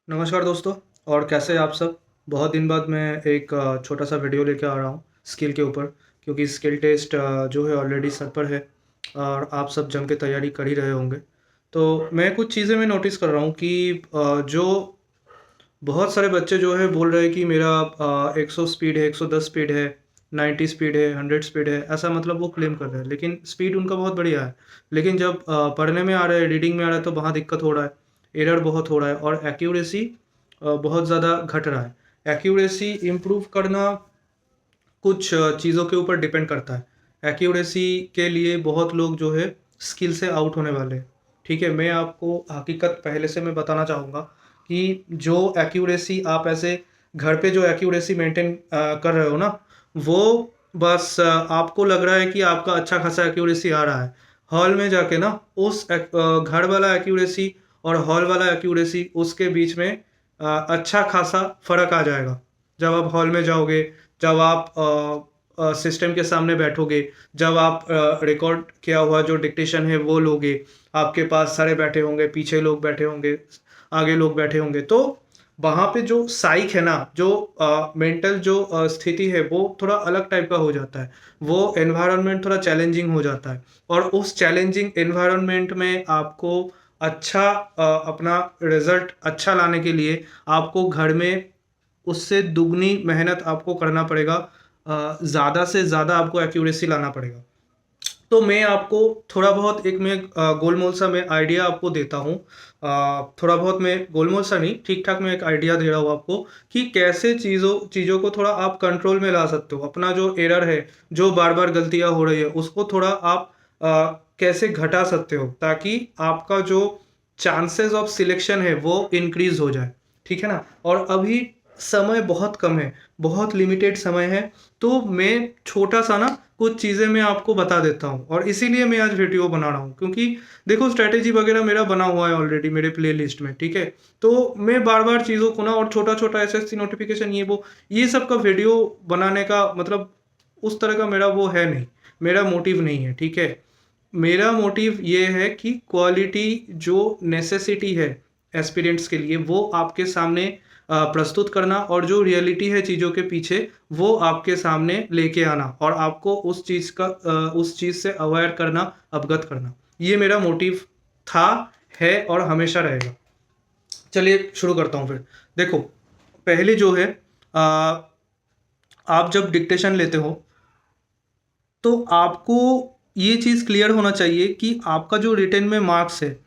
नमस्कार दोस्तों। और कैसे हैं आप सब। बहुत दिन बाद मैं एक छोटा सा वीडियो लेके आ रहा हूँ स्किल के ऊपर, क्योंकि स्किल टेस्ट जो है ऑलरेडी सर पर है और आप सब जम के तैयारी कर ही रहे होंगे। तो मैं कुछ चीज़ें मैं नोटिस कर रहा हूँ कि जो बहुत सारे बच्चे जो है बोल रहे हैं कि मेरा 100 स्पीड है, 110 स्पीड है, 90 स्पीड है, 100 स्पीड है, ऐसा मतलब वो क्लेम कर रहे हैं। लेकिन स्पीड उनका बहुत बढ़िया है। लेकिन जब पढ़ने में आ रहा है, रीडिंग में आ रहा है, तो वहाँ दिक्कत हो रहा है, एरर बहुत हो रहा है और एक्यूरेसी बहुत ज़्यादा घट रहा है। एक्यूरेसी इम्प्रूव करना कुछ चीज़ों के ऊपर डिपेंड करता है। एक्यूरेसी के लिए बहुत लोग जो है स्किल से आउट होने वाले हैं। ठीक है, मैं आपको हकीकत पहले से मैं बताना चाहूँगा कि जो एक्यूरेसी आप ऐसे घर पे जो एक्यूरेसी मेंटेन कर रहे हो ना, वो बस आपको लग रहा है कि आपका अच्छा खासा एक्यूरेसी आ रहा है। हॉल में जाके ना उस घर वाला एक्यूरेसी और हॉल वाला एक्यूरेसी उसके बीच में अच्छा खासा फ़र्क आ जाएगा। जब आप हॉल में जाओगे, जब आप सिस्टम के सामने बैठोगे, जब आप रिकॉर्ड किया हुआ जो डिक्टेशन है वो लोगे, आपके पास सारे बैठे होंगे, पीछे लोग बैठे होंगे, आगे लोग बैठे होंगे, तो वहाँ पे जो साइक है ना, जो मेंटल जो स्थिति है वो थोड़ा अलग टाइप का हो जाता है। वो एनवायरनमेंट थोड़ा चैलेंजिंग हो जाता है और उस चैलेंजिंग एनवायरनमेंट में आपको अच्छा अपना रिज़ल्ट अच्छा लाने के लिए आपको घर में उससे दुगनी मेहनत आपको करना पड़ेगा। ज़्यादा से ज़्यादा आपको एक्यूरेसी लाना पड़ेगा। तो मैं आपको थोड़ा बहुत एक मैं गोलमोल सा मैं आइडिया आपको देता हूँ। थोड़ा बहुत मैं गोलमोल सा नहीं, ठीक-ठाक मैं एक आइडिया दे रहा हूँ आपको कि कैसे चीज़ों चीज़ों को थोड़ा आप कंट्रोल में ला सकते हो। अपना जो एरर है, जो बार-बार गलतियाँ हो रही है, उसको थोड़ा आप कैसे घटा सकते हो ताकि आपका जो चांसेस ऑफ सिलेक्शन है वो इंक्रीज़ हो जाए। ठीक है ना? और अभी समय बहुत कम है, बहुत लिमिटेड समय है, तो मैं छोटा-सा ना कुछ चीज़ें मैं आपको बता देता हूँ और इसीलिए मैं आज वीडियो बना रहा हूँ, क्योंकि देखो स्ट्रैटेजी वगैरह मेरा बना हुआ है ऑलरेडी मेरे प्लेलिस्ट में, ठीक है? तो मैं बार-बार चीज़ों को ना और छोटा-छोटा एसएससी नोटिफ़िकेशन ये सब का वीडियो बनाने का मतलब उस तरह का मेरा वो है नहीं, मेरा मोटिव नहीं है, ठीक है? मेरा मोटिव ये है कि क्वालिटी जो नेसेसिटी है एस्पिरेंट्स के लिए वो आपके सामने प्रस्तुत करना और जो रियलिटी है चीज़ों के पीछे वो आपके सामने लेके आना और आपको उस चीज़ से अवेयर करना, अवगत करना। ये मेरा मोटिव था, है और हमेशा रहेगा। चलिए शुरू करता हूँ फिर। देखो, पहले जो है आप जब डिक्टेशन लेते हो तो आपको ये चीज़ क्लियर होना चाहिए कि आपका जो रिटेन में मार्क्स है,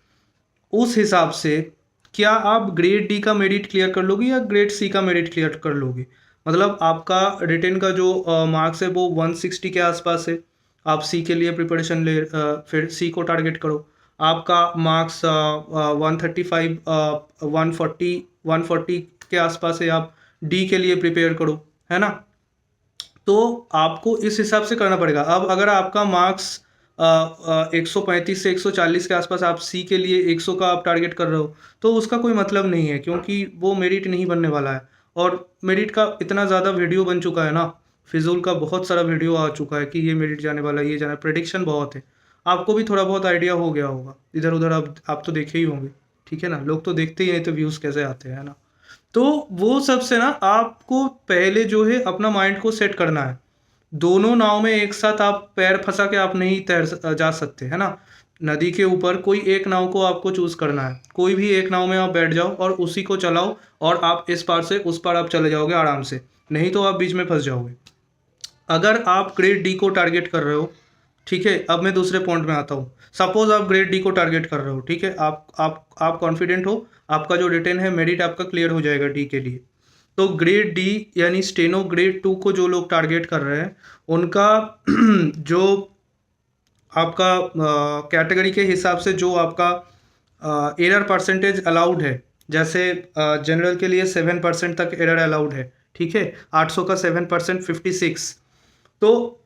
उस हिसाब से क्या आप ग्रेड डी का मेरिट क्लियर कर लोगे या ग्रेड सी का मेरिट क्लियर कर लोगे? मतलब आपका रिटेन का जो मार्क्स है वो 160 के आसपास है। आप सी के लिए प्रिपरेशन फिर सी को टारगेट करो। आपका मार्क्स 135 140 140 के आसपास है, आप डी के लिए प्रिपेयर करो, है ना? तो आपको इस हिसाब से करना पड़ेगा। अब अगर आपका मार्क्स 135 से 140 के आसपास आप सी के लिए 100 का आप टारगेट कर रहे हो, तो उसका कोई मतलब नहीं है क्योंकि वो मेरिट नहीं बनने वाला है। और मेरिट का इतना ज़्यादा वीडियो बन चुका है ना, फिज़ूल का बहुत सारा वीडियो आ चुका है कि ये मेरिट जाने वाला है, ये जाना है, प्रेडिक्शन बहुत है। आपको भी थोड़ा बहुत आइडिया हो गया होगा, इधर-उधर आप तो देखे ही होंगे, ठीक है ना? लोग तो देखते ही नहीं तो व्यूज़ कैसे आते हैं, है ना? तो वो सब से ना आपको पहले जो है अपना माइंड को सेट करना है। दोनों नाव में एक साथ आप पैर फँसा के आप नहीं जा सकते, है ना? नदी के ऊपर कोई एक नाव को आपको चूज़ करना है। कोई भी एक नाव में आप बैठ जाओ और उसी को चलाओ और आप इस पार से उस पार आप चले जाओगे आराम से, नहीं तो आप बीच में फँस जाओगे। अगर आप ग्रेड डी को टारगेट कर रहे हो, ठीक है? अब मैं दूसरे पॉइंट में आता हूँ। सपोज़ आप ग्रेड डी को टारगेट कर रहे हो, ठीक है? आप कॉन्फिडेंट हो, आपका जो रिटेन है मेरिट आपका क्लियर हो जाएगा डी के लिए। तो ग्रेड डी यानी स्टेनो ग्रेड 2 को जो लोग टारगेट कर रहे हैं, उनका जो आपका कैटेगरी के हिसाब से जो आपका एरर परसेंटेज अलाउड है, जैसे जनरल के लिए 7% तक एरर अलाउड है, ठीक है? 800 का 7% 56। तो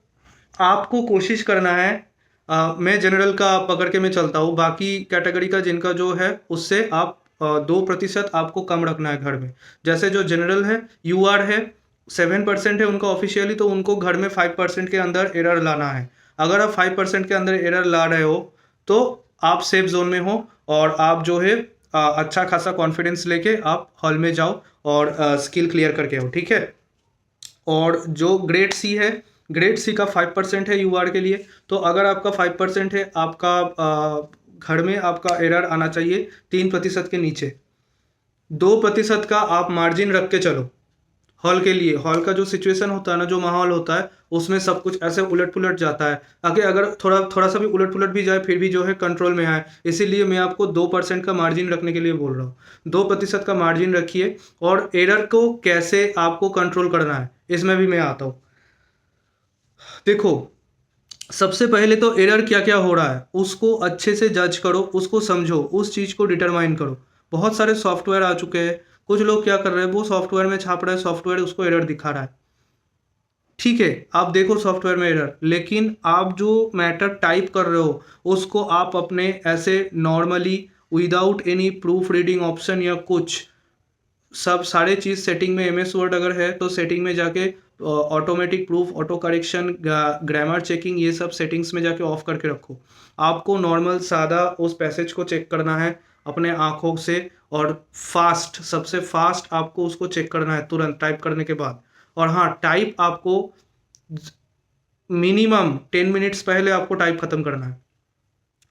आपको कोशिश करना है मैं जनरल का पकड़ के मैं चलता हूँ, बाकी कैटेगरी का जिनका जो है उससे आप 2% आपको कम रखना है घर में। जैसे जो जनरल है, यूआर है, 7% है उनका ऑफ़िशियली, तो उनको घर में 5% के अंदर एरर लाना है। अगर आप 5% के अंदर एरर ला रहे हो, तो आप सेफ ज़ोन में हो और आप जो है अच्छा खासा कॉन्फिडेंस लेके आप हॉल में जाओ और स्किल क्लियर करके आओ, ठीक है। और जो ग्रेड सी है, ग्रेड सी का 5% है यूआर के लिए। तो अगर आपका 5% है, आपका घर में आपका एरर आना चाहिए 3% के नीचे। 2% का आप मार्जिन रख के चलो हॉल के लिए। हॉल का जो सिचुएशन होता है ना, जो माहौल होता है, उसमें सब कुछ ऐसे उलट पुलट जाता है। आगे अगर थोड़ा थोड़ा सा भी उलट पुलट भी जाए फिर भी जो है कंट्रोल में आए, इसीलिए मैं आपको 2% का मार्जिन रखने के लिए बोल रहा हूँ। 2% का मार्जिन रखिए। और एरर को कैसे आपको कंट्रोल करना है, इसमें भी मैं आता हूँ। देखो, सबसे पहले तो एरर क्या क्या हो रहा है उसको अच्छे से जज करो, उसको समझो, उस चीज़ को डिटरमाइन करो। बहुत सारे सॉफ्टवेयर आ चुके हैं। कुछ लोग क्या कर रहे हैं, वो सॉफ्टवेयर में छाप रहे हैं, सॉफ्टवेयर उसको एरर दिखा रहा है। ठीक है, आप देखो सॉफ्टवेयर में एरर, लेकिन आप जो मैटर टाइप कर रहे हो उसको आप अपने ऐसे normally without any proof reading option या कुछ, सब सारे चीज़ सेटिंग में, एमएस वर्ड अगर है तो सेटिंग में जाके automatic proof, auto correction, grammar checking, ये सब सेटिंग्स में जाके ऑफ करके रखो। आपको नॉर्मल सादा उस पैसेज को चेक करना है अपने आँखों से, और फास्ट, सबसे फास्ट आपको उसको चेक करना है तुरंत टाइप करने के बाद। और हाँ, टाइप आपको मिनिमम 10 मिनट्स पहले आपको टाइप खत्म करना है।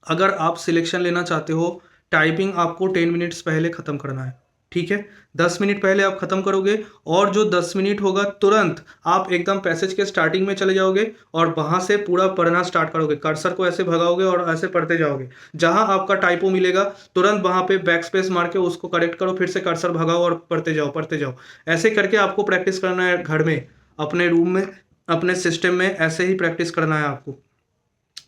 अगर आप सिलेक्शन लेना चाहते हो, टाइपिंग आपको 10 मिनट्स पहले ख़त्म करना है, ठीक है। 10 मिनट पहले आप ख़त्म करोगे, और जो 10 मिनट होगा तुरंत आप एकदम पैसेज के स्टार्टिंग में चले जाओगे और वहाँ से पूरा पढ़ना स्टार्ट करोगे। कर्सर को ऐसे भगाओगे और ऐसे पढ़ते जाओगे। जहाँ आपका टाइपो मिलेगा तुरंत वहाँ पे बैक स्पेस मार के उसको करेक्ट करो, फिर से कर्सर भगाओ और पढ़ते जाओ, पढ़ते जाओ। ऐसे करके आपको प्रैक्टिस करना है घर में, अपने रूम में, अपने सिस्टम में, ऐसे ही प्रैक्टिस करना है आपको।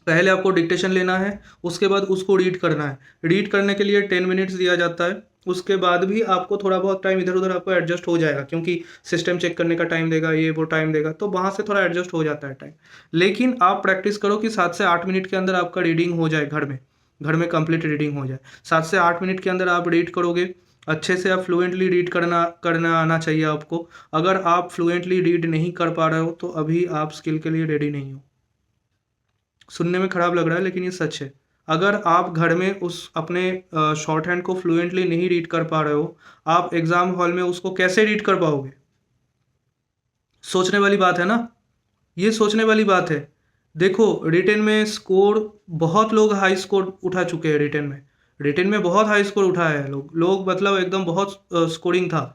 पहले आपको डिक्टेशन लेना है, उसके बाद उसको रीड करना है। रीड करने के लिए 10 मिनट्स दिया जाता है। उसके बाद भी आपको थोड़ा बहुत टाइम इधर उधर आपको एडजस्ट हो जाएगा, क्योंकि सिस्टम चेक करने का टाइम देगा, ये वो टाइम देगा, तो वहाँ से थोड़ा एडजस्ट हो जाता है टाइम। लेकिन आप प्रैक्टिस करो कि 7 से 8 मिनट के अंदर आपका रीडिंग हो जाए, घर में कंप्लीट रीडिंग हो जाए। 7 से 8 मिनट के अंदर आप रीड करोगे अच्छे से। आप फ्लुएंटली रीड करना करना आना चाहिए आपको। अगर आप फ्लुएंटली रीड नहीं कर पा रहे हो तो अभी आप स्किल के लिए रेडी नहीं हो। सुनने में खराब लग रहा है लेकिन ये सच है। अगर आप घर में उस अपने शॉर्ट हैंड को फ्लुएंटली नहीं रीड कर पा रहे हो, आप एग्ज़ाम हॉल में उसको कैसे रीड कर पाओगे? सोचने वाली बात है ना? ये सोचने वाली बात है। देखो, रिटेन में स्कोर, बहुत लोग हाई स्कोर उठा चुके हैं रिटेन में। रिटेन में बहुत हाई स्कोर उठाए हैं लोग मतलब एकदम बहुत स्कोरिंग था।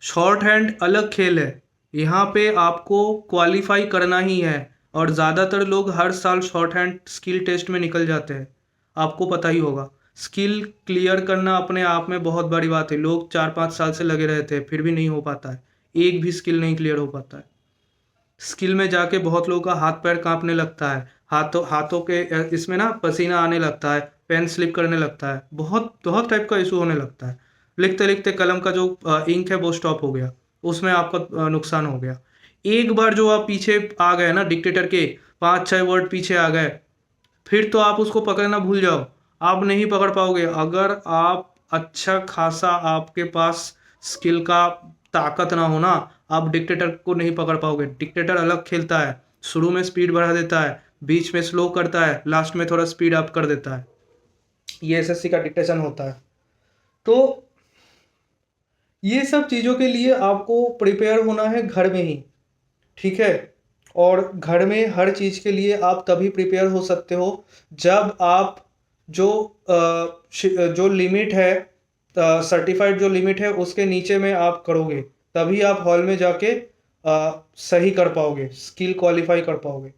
शॉर्ट हैंड अलग खेल है। यहाँ पे आपको क्वालिफाई करना ही है, और ज़्यादातर लोग हर साल शॉर्ट हैंड स्किल टेस्ट में निकल जाते हैं। आपको पता ही होगा, स्किल क्लियर करना अपने आप में बहुत बड़ी बात है। लोग 4-5 साल से लगे रहते हैं फिर भी नहीं हो पाता है। एक भी स्किल नहीं क्लियर हो पाता है। स्किल में जाके बहुत लोगों का हाथ पैर कांपने लगता है, हाथों हाथों के इसमें ना पसीना आने लगता है, पेन स्लिप करने लगता है, बहुत बहुत टाइप का इशू होने लगता है। लिखते लिखते कलम का जो इंक है वो स्टॉप हो गया, उसमें आपका नुकसान हो गया। एक बार जो आप पीछे आ गए ना डिक्टेटर के, 5-6 वर्ड पीछे आ गए, फिर तो आप उसको पकड़ना भूल जाओ। आप नहीं पकड़ पाओगे। अगर आप अच्छा खासा आपके पास स्किल का ताकत ना हो ना, आप डिक्टेटर को नहीं पकड़ पाओगे। डिक्टेटर अलग खेलता है, शुरू में स्पीड बढ़ा देता है, बीच में स्लो करता है, लास्ट में थोड़ा स्पीड अप कर देता है। ये एसएससी का डिक्टेशन होता है। तो ये सब चीज़ों के लिए आपको प्रिपेयर होना है घर में ही, ठीक है। और घर में हर चीज़ के लिए आप तभी प्रिपेयर हो सकते हो जब आप जो जो लिमिट है, सर्टिफाइड जो लिमिट है उसके नीचे में आप करोगे, तभी आप हॉल में जाके सही कर पाओगे, स्किल क्वालिफाई कर पाओगे।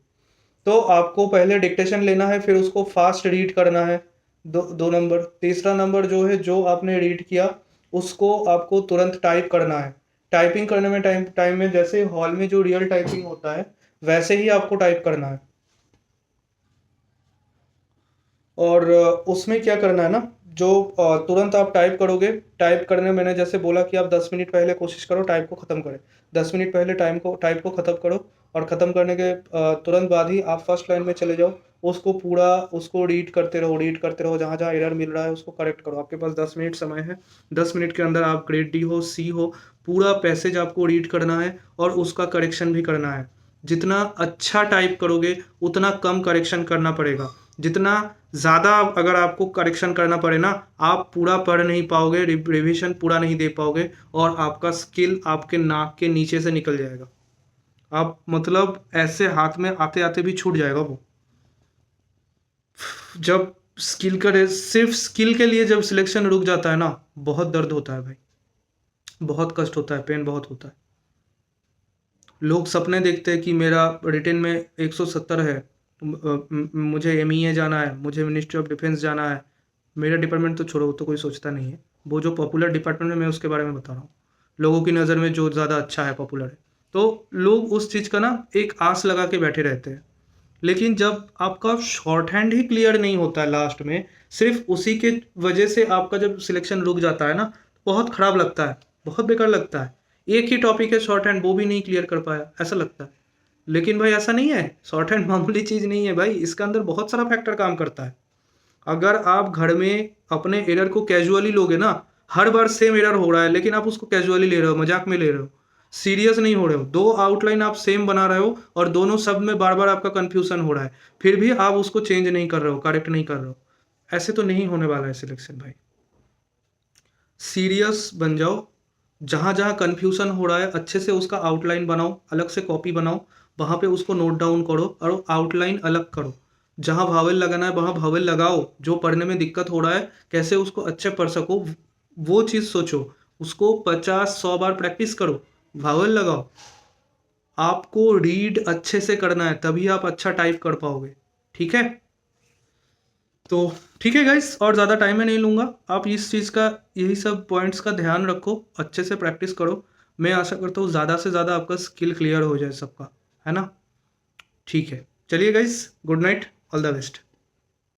तो आपको पहले डिक्टेशन लेना है, फिर उसको फास्ट रीड करना है। दो नंबर। तीसरा नंबर जो है, जो आपने रीड किया उसको आपको तुरंत टाइप करना है। टाइपिंग करने में टाइम टाइम में जैसे हॉल में जो रियल टाइपिंग होता है वैसे ही आपको टाइप करना है। और उसमें क्या करना है ना, जो तुरंत आप टाइप करोगे, टाइप करने में मैंने जैसे बोला कि आप 10 मिनट पहले कोशिश करो टाइप को ख़त्म करें। 10 मिनट पहले टाइप को ख़त्म करो, और ख़त्म करने के तुरंत बाद ही आप फर्स्ट लाइन में चले जाओ। उसको पूरा उसको रीड करते रहो, जहाँ जहाँ एरर मिल रहा है उसको करेक्ट करो। आपके पास 10 मिनट समय है। 10 मिनट के अंदर आप ग्रेड डी हो, सी हो, पूरा पैसेज आपको रीड करना है और उसका करेक्शन भी करना है। जितना अच्छा टाइप करोगे उतना कम करेक्शन करना पड़ेगा। जितना ज़्यादा अगर आपको करेक्शन करना पड़े ना, आप पूरा पढ़ नहीं पाओगे, रिविज़न पूरा नहीं दे पाओगे और आपका स्किल आपके नाक के नीचे से निकल जाएगा। आप मतलब ऐसे हाथ में आते-आते भी छूट जाएगा वो। जब सिर्फ़ स्किल के लिए जब सिलेक्शन रुक जाता है ना, बहुत दर्द होता है भाई। बहुत कष्ट होता है, पेन बहुत होता है। लोग सपने देखते हैं कि मेरा रिटेन में 170 है, मुझे एमईए जाना है, मुझे मिनिस्ट्री ऑफ डिफेंस जाना है। मेरा डिपार्टमेंट तो छोड़ो, वो तो कोई सोचता नहीं है। वो जो पॉपुलर डिपार्टमेंट है मैं उसके बारे में बता रहा हूँ। लोगों की नज़र में जो ज़्यादा अच्छा है, पॉपुलर है। तो लोग उस चीज़ का ना एक आस लगा के बैठे रहते हैं। लेकिन जब आपका शॉर्ट हैंड ही क्लियर नहीं होता है लास्ट में, सिर्फ़ उसी के वजह से आपका जब सिलेक्शन रुक जाता है ना, बहुत खराब लगता है, बहुत बेकार लगता है। एक ही टॉपिक है शॉर्ट हैंड, वो भी नहीं क्लियर कर पाया, ऐसा लगता है। लेकिन भाई ऐसा नहीं है, शॉर्ट हैंड मामूली चीज़ नहीं है भाई, इसके अंदर बहुत सारा फैक्टर काम करता है। अगर आप घर में अपने एरर को कैजुअली लोगे ना, हर बार सेम एरर हो रहा है लेकिन आप उसको कैजुअली ले रहे हो, मजाक में ले रहे हो, सीरियस नहीं हो रहे हो, दो आउटलाइन आप सेम बना रहे हो और दोनों शब्द में बार बार आपका कंफ्यूजन हो रहा है, फिर भी आप उसको चेंज नहीं कर रहे हो, करेक्ट नहीं कर रहे हो, ऐसे तो नहीं होने वाला है सिलेक्शन भाई। सीरियस बन जाओ, जहाँ जहाँ कन्फ्यूजन हो रहा है अच्छे से उसका आउटलाइन बनाओ, अलग से कॉपी बनाओ, वहाँ पे उसको नोट डाउन करो और आउटलाइन अलग करो। जहाँ भावेल लगाना है वहाँ भावेल लगाओ, जो पढ़ने में दिक्कत हो रहा है कैसे उसको अच्छे पढ़ सको, वो चीज़ सोचो। उसको 50-100 बार प्रैक्टिस करो, भावेल लगाओ। आपको रीड अच्छे से करना है, तभी आप अच्छा टाइप कर पाओगे। ठीक है? तो ठीक है गाइस, और ज़्यादा टाइम मैं नहीं लूँगा। आप इस चीज़ का, यही सब पॉइंट्स का ध्यान रखो, अच्छे से प्रैक्टिस करो। मैं आशा करता हूँ ज़्यादा से ज़्यादा आपका स्किल क्लियर हो जाए सबका, है ना? ठीक है। चलिए guys, good night, all the best.